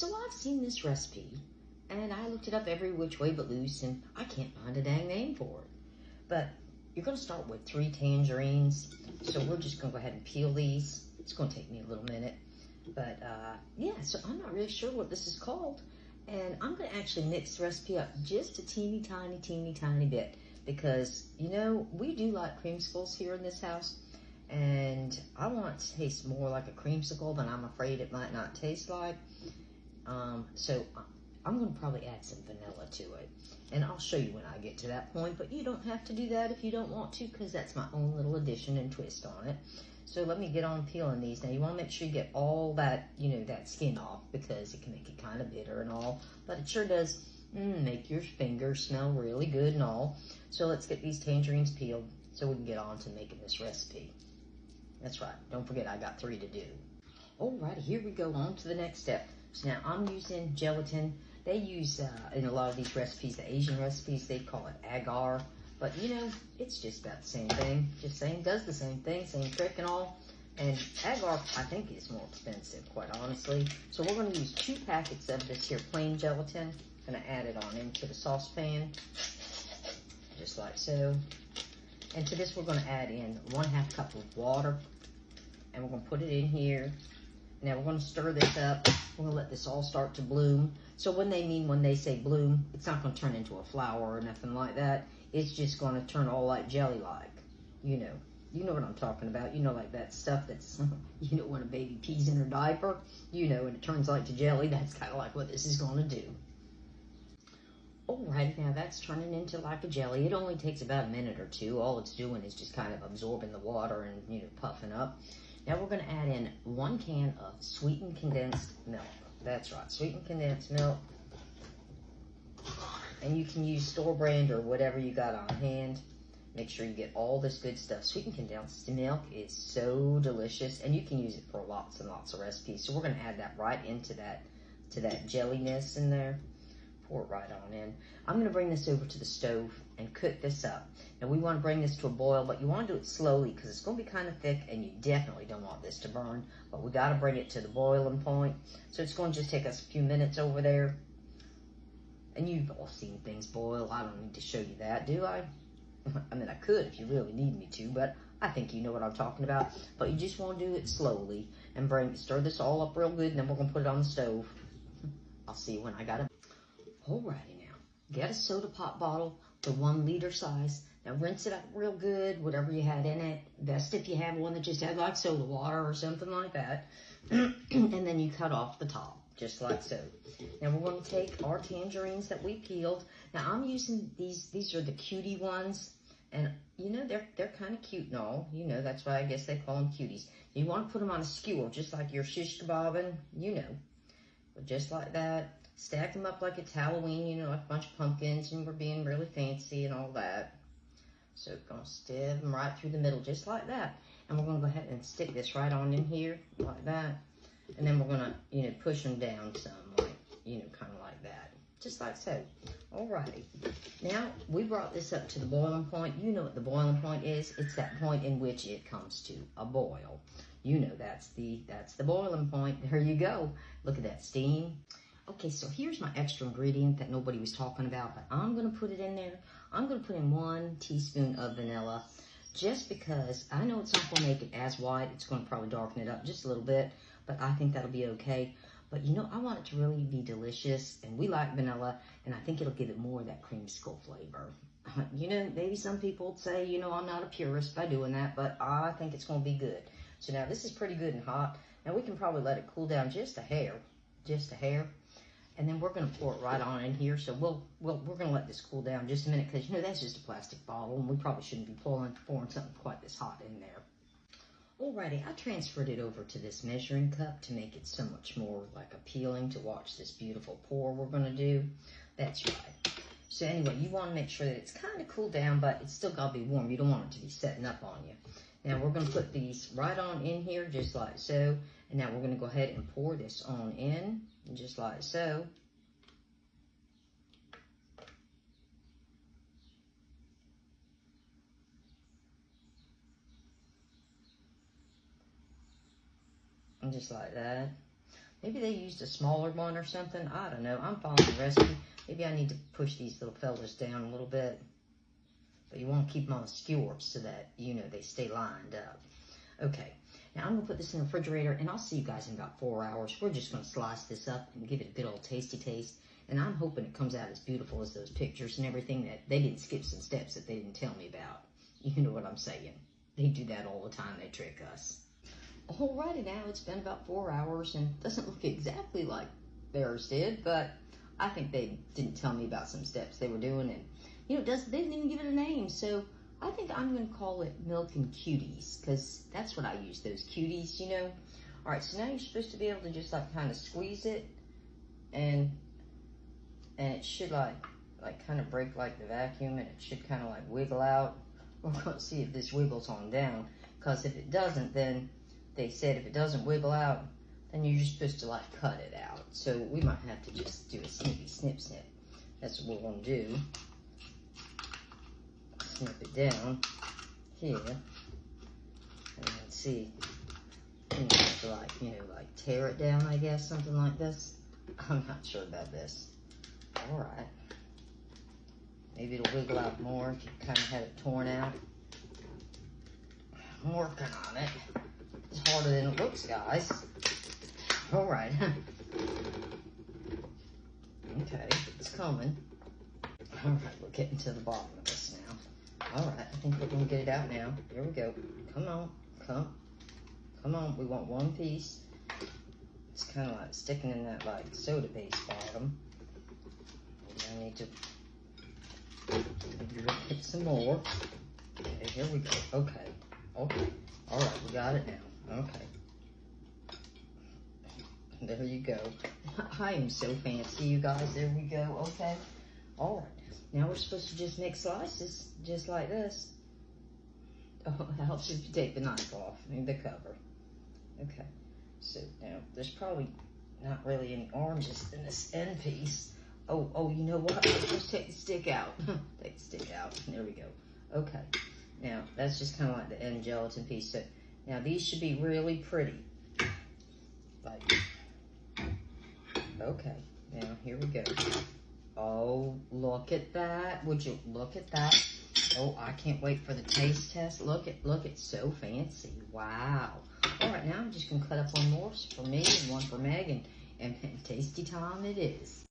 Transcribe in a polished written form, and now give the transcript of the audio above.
So I've seen this recipe, and I looked it up every which way but loose, and I can't find a dang name for it. But you're going to start with 3 tangerines, so we're just going to go ahead and peel these. It's going to take me a little minute, but yeah, so I'm not really sure what this is called, and I'm going to actually mix the recipe up just a teeny tiny bit, because, you know, we do like creamsicles here in this house, and I want it to taste more like a creamsicle than I'm afraid it might not taste like. So I'm going to probably add some vanilla to it, and I'll show you when I get to that point, but you don't have to do that if you don't want to, because that's my own little addition and twist on it. So let me get on peeling these. Now you want to make sure you get all that, you know, that skin off, because it can make it kind of bitter and all, but it sure does make your fingers smell really good and all. So let's get these tangerines peeled so we can get on to making this recipe. That's right, don't forget I got 3 to do. Alrighty, here we go on to the next step. So now I'm using gelatin. They use, in a lot of these recipes, the Asian recipes, they call it agar. But, you know, it's just about the same thing. Does the same thing, same trick and all. And agar, I think, is more expensive, quite honestly. So we're going to use 2 packets of this here plain gelatin. Going to add it on into the saucepan, just like so. And to this, we're going to add in 1/2 cup of water. And we're going to put it in here. Now we're going to stir this up. We're going to let this all start to bloom. So when they say bloom, it's not going to turn into a flower or nothing like that. It's just going to turn all like jelly-like. You know what I'm talking about. You know, like that stuff that's, you know, when a baby pees in her diaper, you know, and it turns like to jelly. That's kind of like what this is going to do. Alright, now that's turning into like a jelly. It only takes about a minute or 2. All it's doing is just kind of absorbing the water and, you know, puffing up. Now we're going to add in 1 can of sweetened condensed milk. That's right, sweetened condensed milk. And you can use store brand or whatever you got on hand. Make sure you get all this good stuff. Sweetened condensed milk is so delicious, and you can use it for lots and lots of recipes. So we're going to add that right into that, to that jelliness in there. Pour it right on in. I'm going to bring this over to the stove and cook this up. Now we want to bring this to a boil, but you want to do it slowly because it's going to be kind of thick, and you definitely don't want this to burn. But we got to bring it to the boiling point. So it's going to just take us a few minutes over there. And you've all seen things boil. I don't need to show you that, do I? I mean, I could if you really need me to, but I think you know what I'm talking about. But you just want to do it slowly and stir this all up real good, and then we're going to put it on the stove. I'll see you when I got it. Alrighty now, get a soda pop bottle, the 1 liter size. Now rinse it up real good, whatever you had in it. Best if you have one that just had like soda water or something like that. And then you cut off the top, just like so. Now we're going to take our tangerines that we peeled. Now I'm using these are the cutie ones. And you know, they're kind of cute and all. You know, that's why I guess they call them cuties. You want to put them on a skewer, just like your shish kebabbing, you know. But just like that. Stack them up like it's Halloween, you know, like a bunch of pumpkins, and we're being really fancy and all that. So we're going to stab them right through the middle, just like that. And we're going to go ahead and stick this right on in here, like that. And then we're going to, you know, push them down some, like, you know, kind of like that. Just like so. Alrighty. Now, we brought this up to the boiling point. You know what the boiling point is. It's that point in which it comes to a boil. You know that's the boiling point. There you go. Look at that steam. Okay, so here's my extra ingredient that nobody was talking about, but I'm going to put it in there. I'm going to put in 1 teaspoon of vanilla, just because I know it's not going to make it as white. It's going to probably darken it up just a little bit, but I think that'll be okay. But, you know, I want it to really be delicious, and we like vanilla, and I think it'll give it more of that creamsicle flavor. You know, maybe some people would say, you know, I'm not a purist by doing that, but I think it's going to be good. So now this is pretty good and hot. Now we can probably let it cool down just a hair. And then we're going to pour it right on in here. So we're going to let this cool down just a minute, because, you know, that's just a plastic bottle, and we probably shouldn't be pouring something quite this hot in there. Alrighty, I transferred it over to this measuring cup to make it so much more like appealing to watch this beautiful pour we're going to do. That's right. So anyway, you want to make sure that it's kind of cooled down, but it's still got to be warm. You don't want it to be setting up on you. Now we're going to put these right on in here, just like so. And now we're going to go ahead and pour this on in, just like so. And just like that. Maybe they used a smaller one or something. I don't know. I'm following the recipe. Maybe I need to push these little fellas down a little bit. But you want to keep them on a skewer so that, you know, they stay lined up. Okay. Now, I'm going to put this in the refrigerator, and I'll see you guys in about 4 hours. We're just going to slice this up and give it a good old tasty taste. And I'm hoping it comes out as beautiful as those pictures and everything, that they didn't skip some steps that they didn't tell me about. You know what I'm saying. They do that all the time. They trick us. Alrighty, now it's been about 4 hours, and doesn't look exactly like theirs did, but I think they didn't tell me about some steps they were doing. And, you know, they didn't even give it a name, so I think I'm going to call it Milk and Cuties, because that's what I use, those cuties, you know. All right, so now you're supposed to be able to just, like, kind of squeeze it, and it should, like kind of break like the vacuum, and it should kind of, like, wiggle out. We're going to see if this wiggles on down, because if it doesn't, then they said if it doesn't wiggle out, then you're just supposed to, like, cut it out. So we might have to just do a snippy snip snip. That's what we're going to do. Snip it down here, and let's see, you have to, like, you know, like tear it down, I guess, something like this. I'm not sure about this. All right, maybe it'll wiggle out more if you kind of had it torn out. I'm working on it. It's harder than it looks, guys. All right. Okay, it's coming. All right, we're getting to the bottom of this now. All right, I think we're gonna get it out now. Here we go. Come on, come on. We want one piece. It's kind of like sticking in that, like, soda base bottom. I need to get some more. Okay, here we go. Okay. All right, we got it now. Okay. There you go. I am so fancy, you guys. There we go. Okay. All right. Now we're supposed to just make slices, just like this. Oh, it helps if you take the knife off, the cover. Okay. So now there's probably not really any oranges in this end piece. Oh, you know what? Let's take the stick out. Take the stick out. There we go. Okay. Now that's just kind of like the end gelatin piece. So now these should be really pretty. Like, okay. Now here we go. Oh, look at that. Would you look at that? Oh, I can't wait for the taste test. Look, it's so fancy. Wow. All right, now I'm just going to cut up one more for me and one for Meg, and tasty time it is.